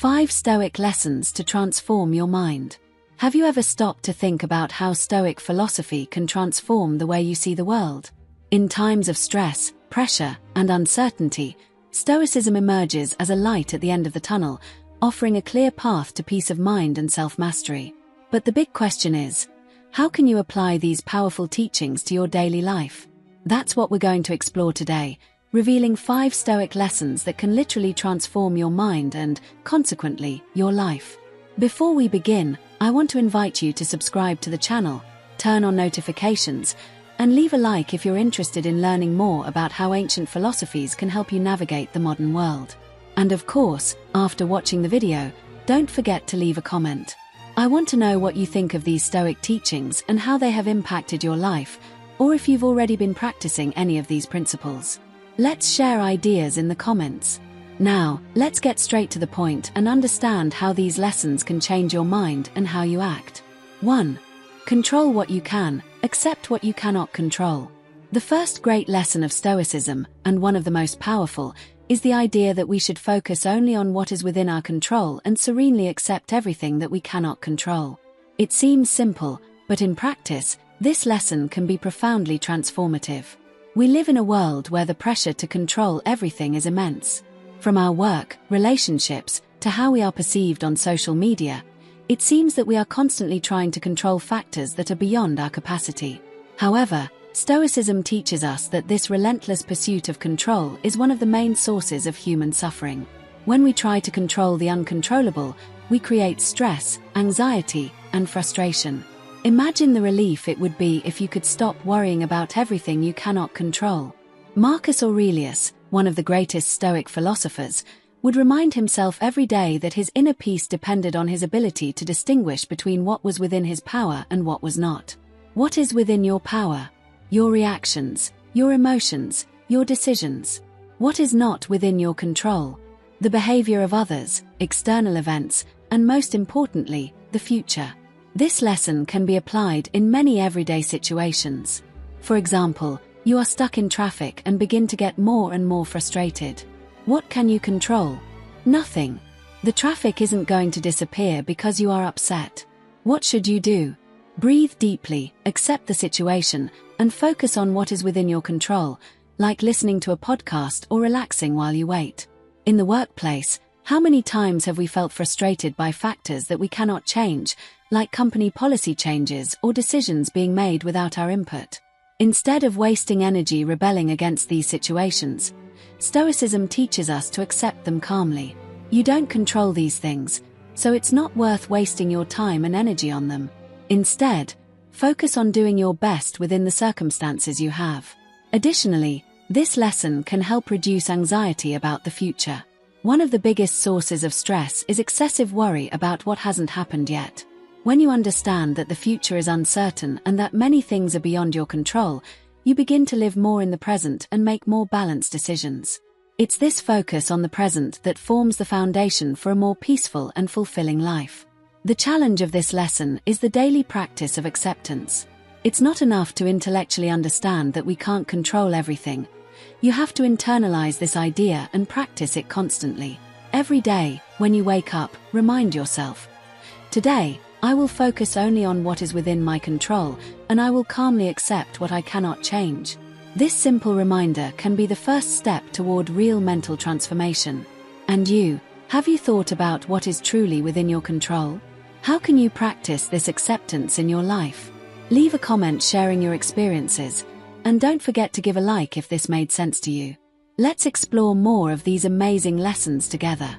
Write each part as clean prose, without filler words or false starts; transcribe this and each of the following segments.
5 Stoic Lessons to Transform Your Mind. Have you ever stopped to think about how Stoic philosophy can transform the way you see the world? In times of stress, pressure, and uncertainty, Stoicism emerges as a light at the end of the tunnel, offering a clear path to peace of mind and self-mastery. But the big question is, how can you apply these powerful teachings to your daily life? That's what we're going to explore today, revealing 5 Stoic lessons that can literally transform your mind and, consequently, your life. Before we begin, I want to invite you to subscribe to the channel, turn on notifications, and leave a like if you're interested in learning more about how ancient philosophies can help you navigate the modern world. And of course, after watching the video, don't forget to leave a comment. I want to know what you think of these Stoic teachings and how they have impacted your life, or if you've already been practicing any of these principles. Let's share ideas in the comments. Now, let's get straight to the point and understand how these lessons can change your mind and how you act. 1. Control what you can, accept what you cannot control. The first great lesson of Stoicism, and one of the most powerful, is the idea that we should focus only on what is within our control and serenely accept everything that we cannot control. It seems simple, but in practice, this lesson can be profoundly transformative. We live in a world where the pressure to control everything is immense. From our work, relationships, to how we are perceived on social media, it seems that we are constantly trying to control factors that are beyond our capacity. However, Stoicism teaches us that this relentless pursuit of control is one of the main sources of human suffering. When we try to control the uncontrollable, we create stress, anxiety, and frustration. Imagine the relief it would be if you could stop worrying about everything you cannot control. Marcus Aurelius, one of the greatest Stoic philosophers, would remind himself every day that his inner peace depended on his ability to distinguish between what was within his power and what was not. What is within your power? Your reactions, your emotions, your decisions. What is not within your control? The behavior of others, external events, and most importantly, the future. This lesson can be applied in many everyday situations. For example, you are stuck in traffic and begin to get more and more frustrated. What can you control? Nothing. The traffic isn't going to disappear because you are upset. What should you do? Breathe deeply, accept the situation, and focus on what is within your control, like listening to a podcast or relaxing while you wait. In the workplace, how many times have we felt frustrated by factors that we cannot change, like company policy changes or decisions being made without our input? Instead of wasting energy rebelling against these situations, Stoicism teaches us to accept them calmly. You don't control these things, so it's not worth wasting your time and energy on them. Instead, focus on doing your best within the circumstances you have. Additionally, this lesson can help reduce anxiety about the future. One of the biggest sources of stress is excessive worry about what hasn't happened yet. When you understand that the future is uncertain and that many things are beyond your control, you begin to live more in the present and make more balanced decisions. It's this focus on the present that forms the foundation for a more peaceful and fulfilling life. The challenge of this lesson is the daily practice of acceptance. It's not enough to intellectually understand that we can't control everything. You have to internalize this idea and practice it constantly. Every day, when you wake up, remind yourself, today, I will focus only on what is within my control, and I will calmly accept what I cannot change. This simple reminder can be the first step toward real mental transformation. And you, have you thought about what is truly within your control? How can you practice this acceptance in your life? Leave a comment sharing your experiences, and don't forget to give a like if this made sense to you. Let's explore more of these amazing lessons together.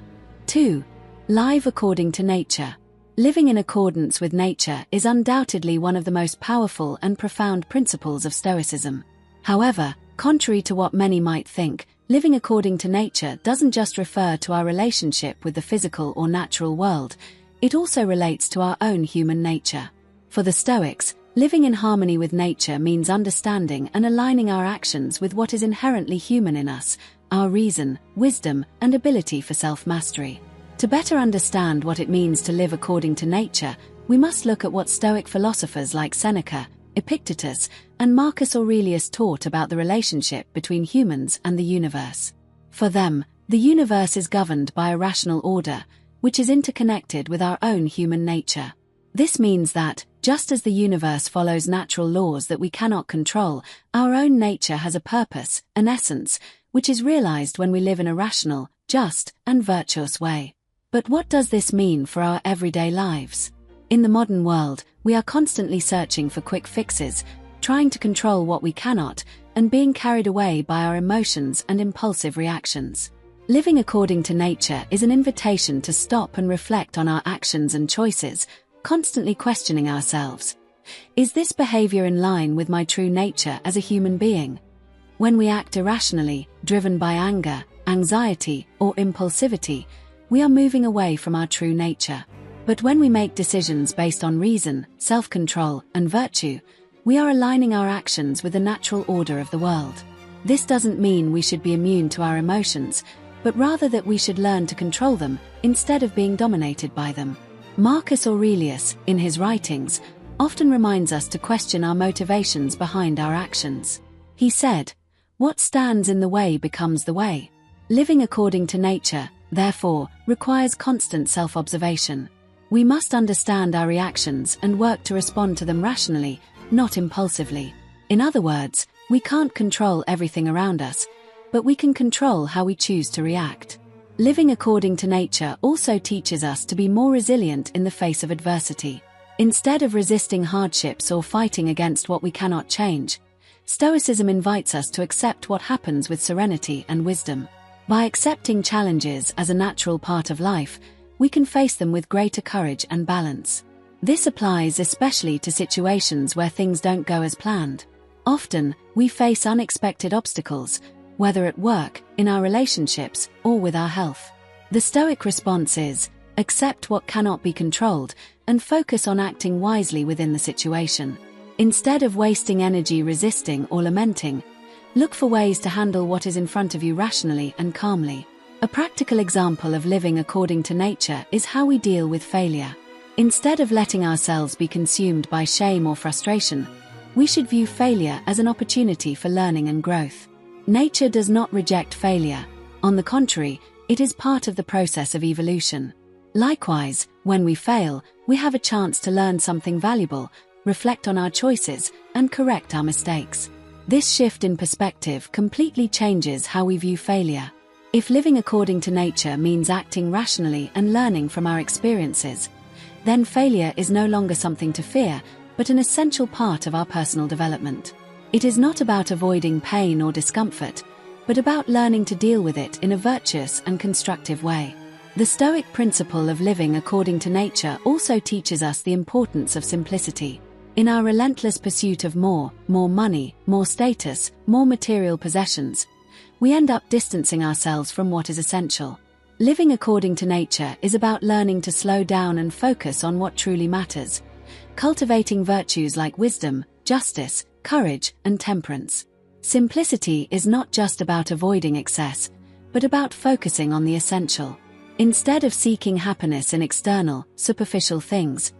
2. Live according to nature. Living in accordance with nature is undoubtedly one of the most powerful and profound principles of Stoicism. However, contrary to what many might think, living according to nature doesn't just refer to our relationship with the physical or natural world, it also relates to our own human nature. For the Stoics, living in harmony with nature means understanding and aligning our actions with what is inherently human in us, our reason, wisdom, and ability for self-mastery. To better understand what it means to live according to nature, we must look at what Stoic philosophers like Seneca, Epictetus, and Marcus Aurelius taught about the relationship between humans and the universe. For them, the universe is governed by a rational order, which is interconnected with our own human nature. This means that, just as the universe follows natural laws that we cannot control, our own nature has a purpose, an essence, which is realized when we live in a rational, just, and virtuous way. But what does this mean for our everyday lives? In the modern world, we are constantly searching for quick fixes, trying to control what we cannot, and being carried away by our emotions and impulsive reactions. Living according to nature is an invitation to stop and reflect on our actions and choices, constantly questioning ourselves. Is this behavior in line with my true nature as a human being? When we act irrationally, driven by anger, anxiety, or impulsivity, we are moving away from our true nature. But when we make decisions based on reason, self-control, and virtue, we are aligning our actions with the natural order of the world. This doesn't mean we should be immune to our emotions, but rather that we should learn to control them, instead of being dominated by them. Marcus Aurelius, in his writings, often reminds us to question our motivations behind our actions. He said, "What stands in the way becomes the way." Living according to nature, therefore, requires constant self-observation. We must understand our reactions and work to respond to them rationally, not impulsively. In other words, we can't control everything around us, but we can control how we choose to react. Living according to nature also teaches us to be more resilient in the face of adversity. Instead of resisting hardships or fighting against what we cannot change, Stoicism invites us to accept what happens with serenity and wisdom. By accepting challenges as a natural part of life, we can face them with greater courage and balance. This applies especially to situations where things don't go as planned. Often, we face unexpected obstacles, whether at work, in our relationships, or with our health. The Stoic response is, accept what cannot be controlled, and focus on acting wisely within the situation. Instead of wasting energy resisting or lamenting, look for ways to handle what is in front of you rationally and calmly. A practical example of living according to nature is how we deal with failure. Instead of letting ourselves be consumed by shame or frustration, we should view failure as an opportunity for learning and growth. Nature does not reject failure. On the contrary, it is part of the process of evolution. Likewise, when we fail, we have a chance to learn something valuable, reflect on our choices, and correct our mistakes. This shift in perspective completely changes how we view failure. If living according to nature means acting rationally and learning from our experiences, then failure is no longer something to fear, but an essential part of our personal development. It is not about avoiding pain or discomfort, but about learning to deal with it in a virtuous and constructive way. The Stoic principle of living according to nature also teaches us the importance of simplicity. In our relentless pursuit of more money, more status, more material possessions, we end up distancing ourselves from what is essential. Living according to nature is about learning to slow down and focus on what truly matters, cultivating virtues like wisdom, justice, courage, and temperance. Simplicity is not just about avoiding excess, but about focusing on the essential. Instead of seeking happiness in external, superficial things,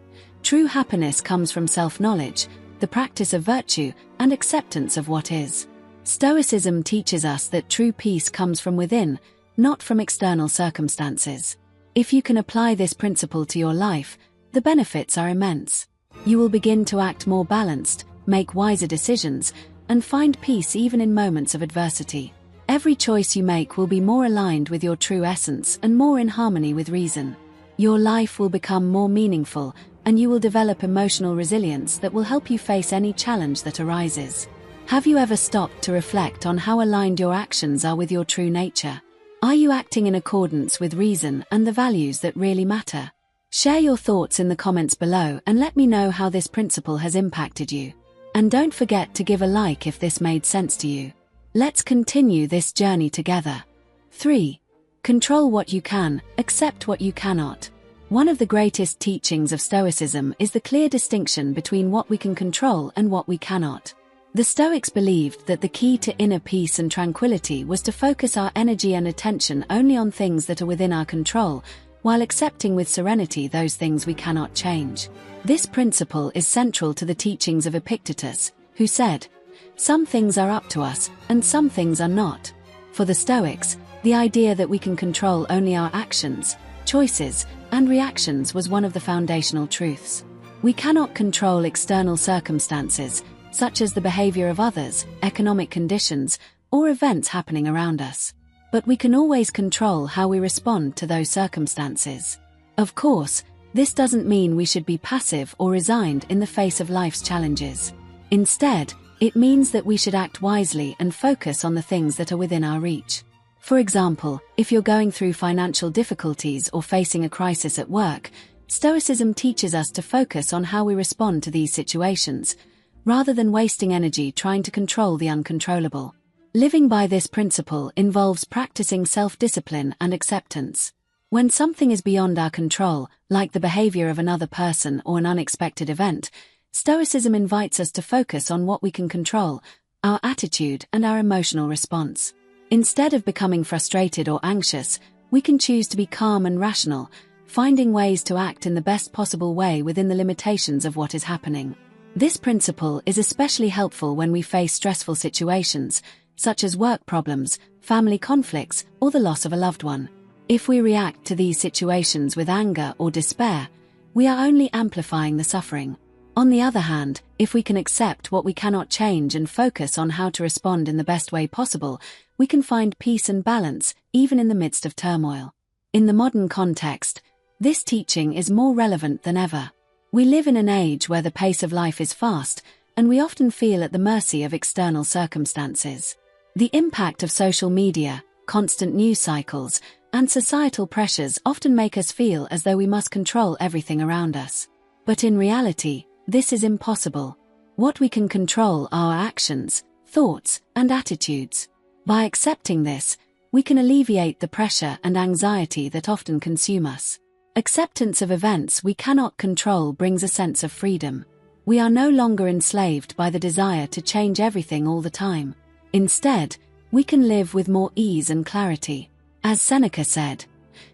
true happiness comes from self-knowledge, the practice of virtue, and acceptance of what is. Stoicism teaches us that true peace comes from within, not from external circumstances. If you can apply this principle to your life, the benefits are immense. You will begin to act more balanced, make wiser decisions, and find peace even in moments of adversity. Every choice you make will be more aligned with your true essence and more in harmony with reason. Your life will become more meaningful, and you will develop emotional resilience that will help you face any challenge that arises. Have you ever stopped to reflect on how aligned your actions are with your true nature? Are you acting in accordance with reason and the values that really matter? Share your thoughts in the comments below and let me know how this principle has impacted you. And don't forget to give a like if this made sense to you. Let's continue this journey together. 3. Control what you can, accept what you cannot. One of the greatest teachings of Stoicism is the clear distinction between what we can control and what we cannot. The Stoics believed that the key to inner peace and tranquility was to focus our energy and attention only on things that are within our control, while accepting with serenity those things we cannot change. This principle is central to the teachings of Epictetus, who said, "Some things are up to us, and some things are not." For the Stoics, the idea that we can control only our actions, choices, and reactions was one of the foundational truths. We cannot control external circumstances, such as the behavior of others, economic conditions, or events happening around us. But we can always control how we respond to those circumstances. Of course, this doesn't mean we should be passive or resigned in the face of life's challenges. Instead, it means that we should act wisely and focus on the things that are within our reach. For example, if you're going through financial difficulties or facing a crisis at work, Stoicism teaches us to focus on how we respond to these situations, rather than wasting energy trying to control the uncontrollable. Living by this principle involves practicing self-discipline and acceptance. When something is beyond our control, like the behavior of another person or an unexpected event, Stoicism invites us to focus on what we can control, our attitude and our emotional response. Instead of becoming frustrated or anxious, we can choose to be calm and rational, finding ways to act in the best possible way within the limitations of what is happening. This principle is especially helpful when we face stressful situations, such as work problems, family conflicts, or the loss of a loved one. If we react to these situations with anger or despair, we are only amplifying the suffering. On the other hand, if we can accept what we cannot change and focus on how to respond in the best way possible, we can find peace and balance, even in the midst of turmoil. In the modern context, this teaching is more relevant than ever. We live in an age where the pace of life is fast, and we often feel at the mercy of external circumstances. The impact of social media, constant news cycles, and societal pressures often make us feel as though we must control everything around us. But in reality, this is impossible. What we can control are our actions, thoughts, and attitudes. By accepting this, we can alleviate the pressure and anxiety that often consume us. Acceptance of events we cannot control brings a sense of freedom. We are no longer enslaved by the desire to change everything all the time. Instead, we can live with more ease and clarity. As Seneca said,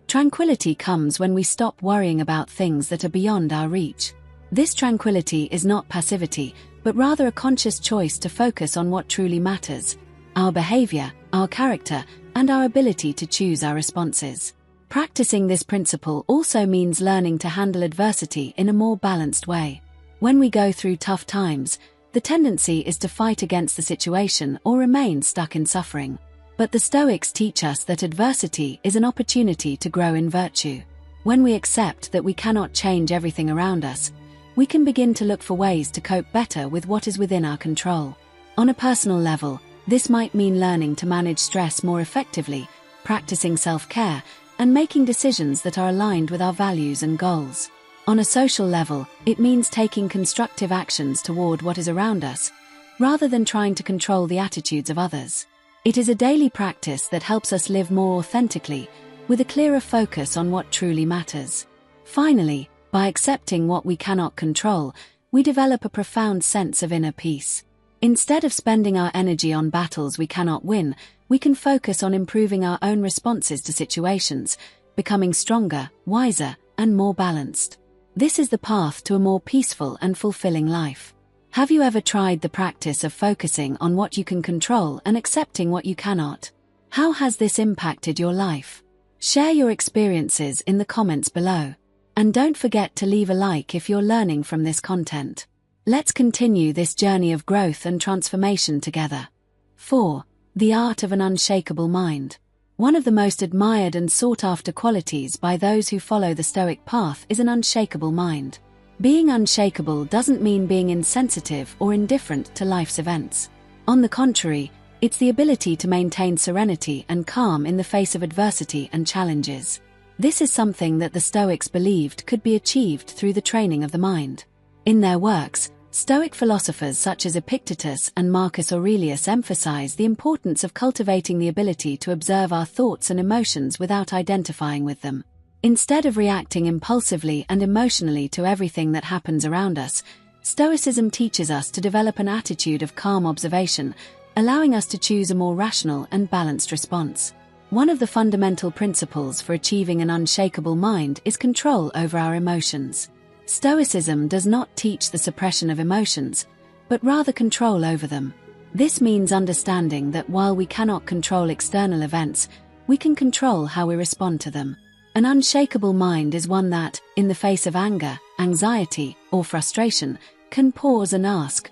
tranquility comes when we stop worrying about things that are beyond our reach. This tranquility is not passivity, but rather a conscious choice to focus on what truly matters: our behavior, our character, and our ability to choose our responses. Practicing this principle also means learning to handle adversity in a more balanced way. When we go through tough times, the tendency is to fight against the situation or remain stuck in suffering. But the Stoics teach us that adversity is an opportunity to grow in virtue. When we accept that we cannot change everything around us, we can begin to look for ways to cope better with what is within our control. On a personal level, this might mean learning to manage stress more effectively, practicing self-care, and making decisions that are aligned with our values and goals. On a social level, it means taking constructive actions toward what is around us, rather than trying to control the attitudes of others. It is a daily practice that helps us live more authentically, with a clearer focus on what truly matters. Finally, by accepting what we cannot control, we develop a profound sense of inner peace. Instead of spending our energy on battles we cannot win, we can focus on improving our own responses to situations, becoming stronger, wiser, and more balanced. This is the path to a more peaceful and fulfilling life. Have you ever tried the practice of focusing on what you can control and accepting what you cannot? How has this impacted your life? Share your experiences in the comments below. And don't forget to leave a like if you're learning from this content. Let's continue this journey of growth and transformation together. 4. The art of an unshakable mind. One of the most admired and sought-after qualities by those who follow the Stoic path is an unshakable mind. Being unshakable doesn't mean being insensitive or indifferent to life's events. On the contrary, it's the ability to maintain serenity and calm in the face of adversity and challenges. This is something that the Stoics believed could be achieved through the training of the mind. In their works, Stoic philosophers such as Epictetus and Marcus Aurelius emphasize the importance of cultivating the ability to observe our thoughts and emotions without identifying with them. Instead of reacting impulsively and emotionally to everything that happens around us, Stoicism teaches us to develop an attitude of calm observation, allowing us to choose a more rational and balanced response. One of the fundamental principles for achieving an unshakable mind is control over our emotions. Stoicism does not teach the suppression of emotions, but rather control over them. This means understanding that while we cannot control external events, we can control how we respond to them. An unshakable mind is one that, in the face of anger, anxiety, or frustration, can pause and ask,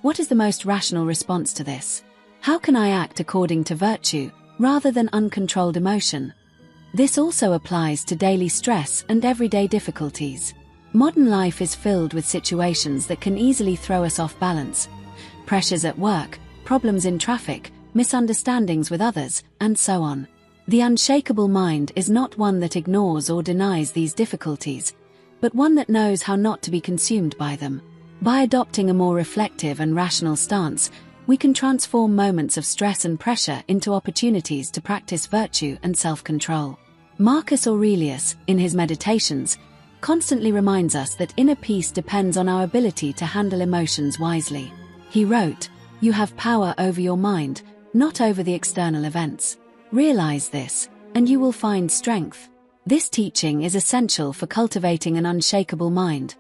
what is the most rational response to this? How can I act according to virtue, rather than uncontrolled emotion? This also applies to daily stress and everyday difficulties. Modern life is filled with situations that can easily throw us off balance. Pressures at work, problems in traffic, misunderstandings with others, and so on. The unshakable mind is not one that ignores or denies these difficulties, but one that knows how not to be consumed by them. By adopting a more reflective and rational stance, we can transform moments of stress and pressure into opportunities to practice virtue and self-control. Marcus Aurelius, in his Meditations, constantly reminds us that inner peace depends on our ability to handle emotions wisely. He wrote, "You have power over your mind, not over the external events. Realize this, and you will find strength." This teaching is essential for cultivating an unshakable mind.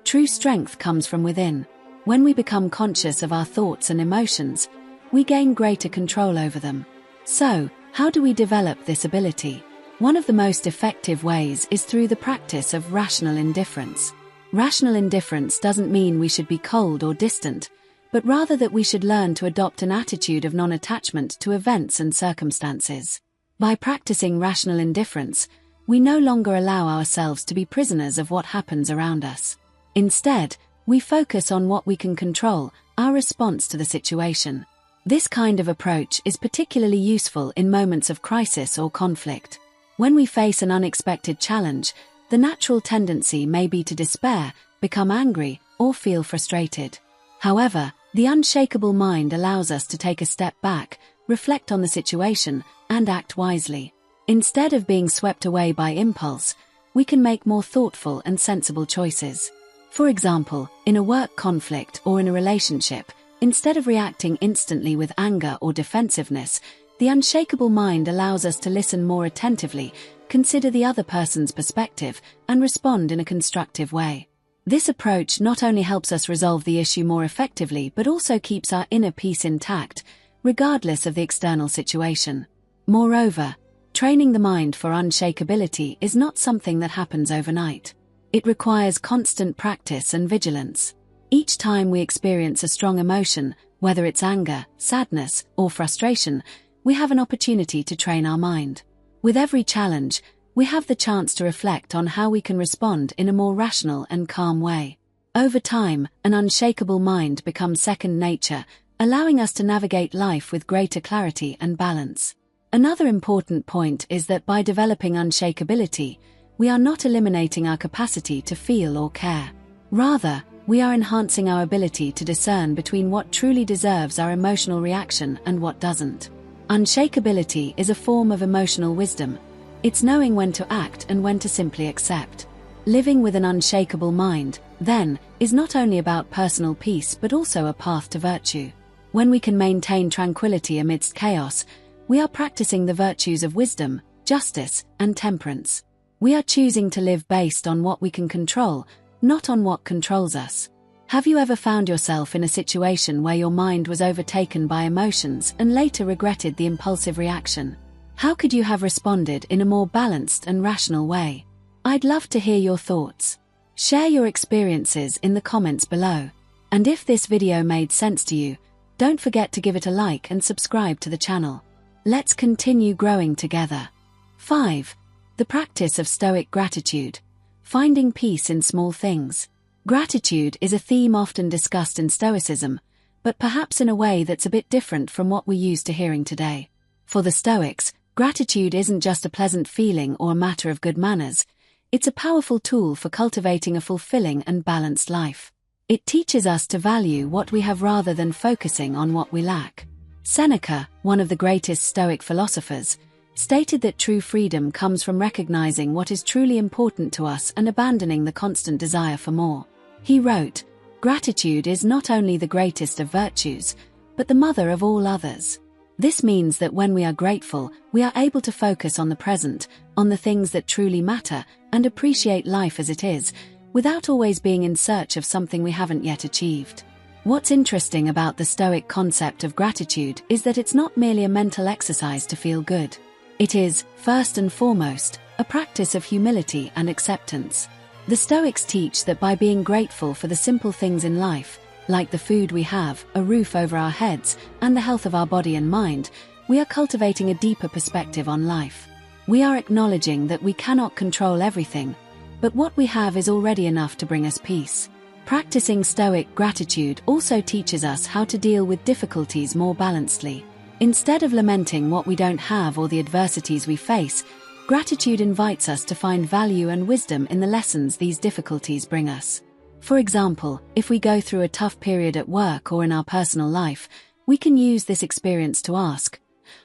True strength comes from within. When we become conscious of our thoughts and emotions, we gain greater control over them. So, how do we develop this ability? One of the most effective ways is through the practice of rational indifference. Rational indifference doesn't mean we should be cold or distant, but rather that we should learn to adopt an attitude of non-attachment to events and circumstances. By practicing rational indifference, we no longer allow ourselves to be prisoners of what happens around us. Instead, we focus on what we can control, our response to the situation. This kind of approach is particularly useful in moments of crisis or conflict. When we face an unexpected challenge, the natural tendency may be to despair, become angry, or feel frustrated. However, the unshakable mind allows us to take a step back, reflect on the situation, and act wisely. Instead of being swept away by impulse, we can make more thoughtful and sensible choices. For example, in a work conflict or in a relationship, instead of reacting instantly with anger or defensiveness, the unshakable mind allows us to listen more attentively, consider the other person's perspective, and respond in a constructive way. This approach not only helps us resolve the issue more effectively but also keeps our inner peace intact, regardless of the external situation. Moreover, training the mind for unshakability is not something that happens overnight. It requires constant practice and vigilance. Each time we experience a strong emotion, whether it's anger, sadness, or frustration, we have an opportunity to train our mind. With every challenge, we have the chance to reflect on how we can respond in a more rational and calm way. Over time, an unshakable mind becomes second nature, allowing us to navigate life with greater clarity and balance. Another important point is that by developing unshakability, we are not eliminating our capacity to feel or care. Rather, we are enhancing our ability to discern between what truly deserves our emotional reaction and what doesn't. Unshakability is a form of emotional wisdom. It's knowing when to act and when to simply accept. Living with an unshakable mind, then, is not only about personal peace but also a path to virtue. When we can maintain tranquility amidst chaos, we are practicing the virtues of wisdom, justice, and temperance. We are choosing to live based on what we can control, not on what controls us. Have you ever found yourself in a situation where your mind was overtaken by emotions and later regretted the impulsive reaction? How could you have responded in a more balanced and rational way? I'd love to hear your thoughts. Share your experiences in the comments below. And if this video made sense to you, don't forget to give it a like and subscribe to the channel. Let's continue growing together. 5. The practice of Stoic gratitude. Finding peace in small things. Gratitude is a theme often discussed in Stoicism, but perhaps in a way that's a bit different from what we're used to hearing today. For the Stoics, gratitude isn't just a pleasant feeling or a matter of good manners, it's a powerful tool for cultivating a fulfilling and balanced life. It teaches us to value what we have rather than focusing on what we lack. Seneca, one of the greatest Stoic philosophers, stated that true freedom comes from recognizing what is truly important to us and abandoning the constant desire for more. He wrote, "Gratitude is not only the greatest of virtues, but the mother of all others." This means that when we are grateful, we are able to focus on the present, on the things that truly matter, and appreciate life as it is, without always being in search of something we haven't yet achieved. What's interesting about the Stoic concept of gratitude is that it's not merely a mental exercise to feel good. It is, first and foremost, a practice of humility and acceptance. The Stoics teach that by being grateful for the simple things in life, like the food we have, a roof over our heads, and the health of our body and mind, we are cultivating a deeper perspective on life. We are acknowledging that we cannot control everything, but what we have is already enough to bring us peace. Practicing Stoic gratitude also teaches us how to deal with difficulties more balancedly. Instead of lamenting what we don't have or the adversities we face, gratitude invites us to find value and wisdom in the lessons these difficulties bring us. For example, if we go through a tough period at work or in our personal life, we can use this experience to ask,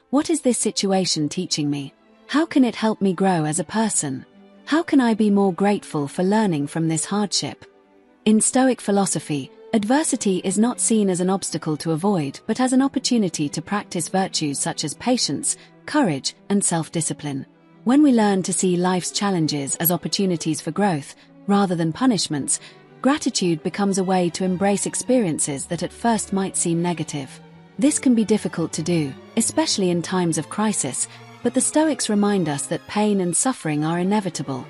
what is this situation teaching me? How can it help me grow as a person? How can I be more grateful for learning from this hardship? In Stoic philosophy, adversity is not seen as an obstacle to avoid, but as an opportunity to practice virtues such as patience, courage, and self-discipline. When we learn to see life's challenges as opportunities for growth, rather than punishments, gratitude becomes a way to embrace experiences that at first might seem negative. This can be difficult to do, especially in times of crisis, but the Stoics remind us that pain and suffering are inevitable.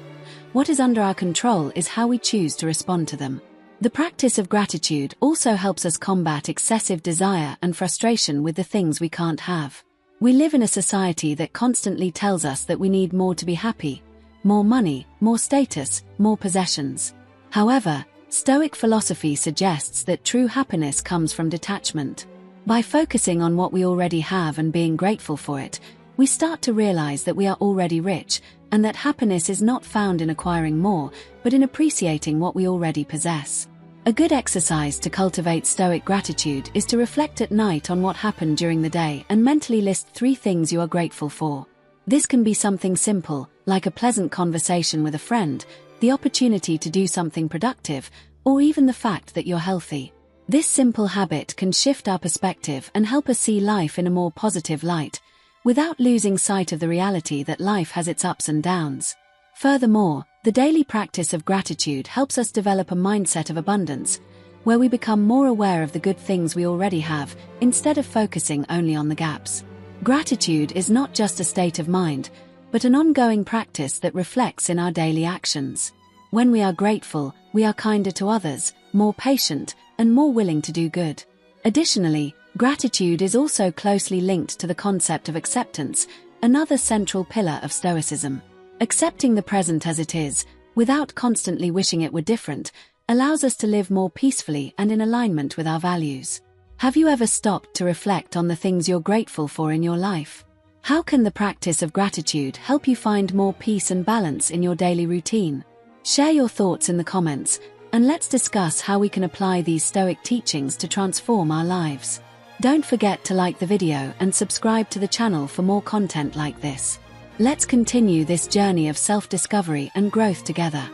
What is under our control is how we choose to respond to them. The practice of gratitude also helps us combat excessive desire and frustration with the things we can't have. We live in a society that constantly tells us that we need more to be happy, more money, more status, more possessions. However, Stoic philosophy suggests that true happiness comes from detachment. By focusing on what we already have and being grateful for it, we start to realize that we are already rich, and that happiness is not found in acquiring more, but in appreciating what we already possess. A good exercise to cultivate Stoic gratitude is to reflect at night on what happened during the day and mentally list 3 things you are grateful for. This can be something simple, like a pleasant conversation with a friend, the opportunity to do something productive, or even the fact that you're healthy. This simple habit can shift our perspective and help us see life in a more positive light, without losing sight of the reality that life has its ups and downs. Furthermore, the daily practice of gratitude helps us develop a mindset of abundance, where we become more aware of the good things we already have, instead of focusing only on the gaps. Gratitude is not just a state of mind, but an ongoing practice that reflects in our daily actions. When we are grateful, we are kinder to others, more patient, and more willing to do good. Additionally, gratitude is also closely linked to the concept of acceptance, another central pillar of Stoicism. Accepting the present as it is, without constantly wishing it were different, allows us to live more peacefully and in alignment with our values. Have you ever stopped to reflect on the things you're grateful for in your life? How can the practice of gratitude help you find more peace and balance in your daily routine? Share your thoughts in the comments, and let's discuss how we can apply these Stoic teachings to transform our lives. Don't forget to like the video and subscribe to the channel for more content like this. Let's continue this journey of self-discovery and growth together.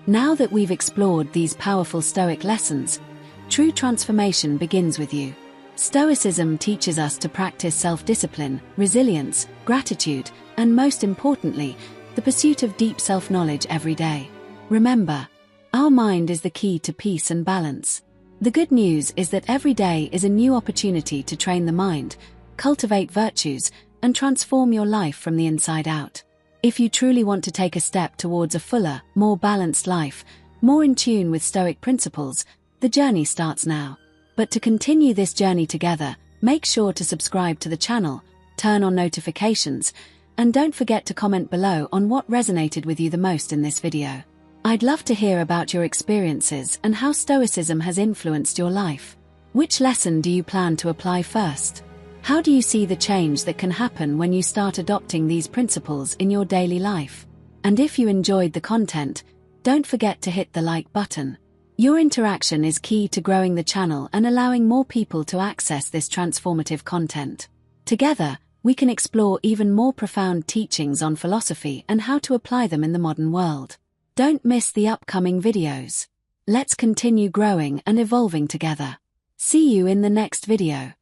Now that we've explored these powerful Stoic lessons, true transformation begins with you. Stoicism teaches us to practice self-discipline, resilience, gratitude, and most importantly, the pursuit of deep self-knowledge every day. Remember, our mind is the key to peace and balance. The good news is that every day is a new opportunity to train the mind, cultivate virtues, and transform your life from the inside out. If you truly want to take a step towards a fuller, more balanced life, more in tune with Stoic principles, the journey starts now. But to continue this journey together, make sure to subscribe to the channel, turn on notifications, and don't forget to comment below on what resonated with you the most in this video. I'd love to hear about your experiences and how Stoicism has influenced your life. Which lesson do you plan to apply first? How do you see the change that can happen when you start adopting these principles in your daily life? And if you enjoyed the content, don't forget to hit the like button. Your interaction is key to growing the channel and allowing more people to access this transformative content. Together, we can explore even more profound teachings on philosophy and how to apply them in the modern world. Don't miss the upcoming videos. Let's continue growing and evolving together. See you in the next video.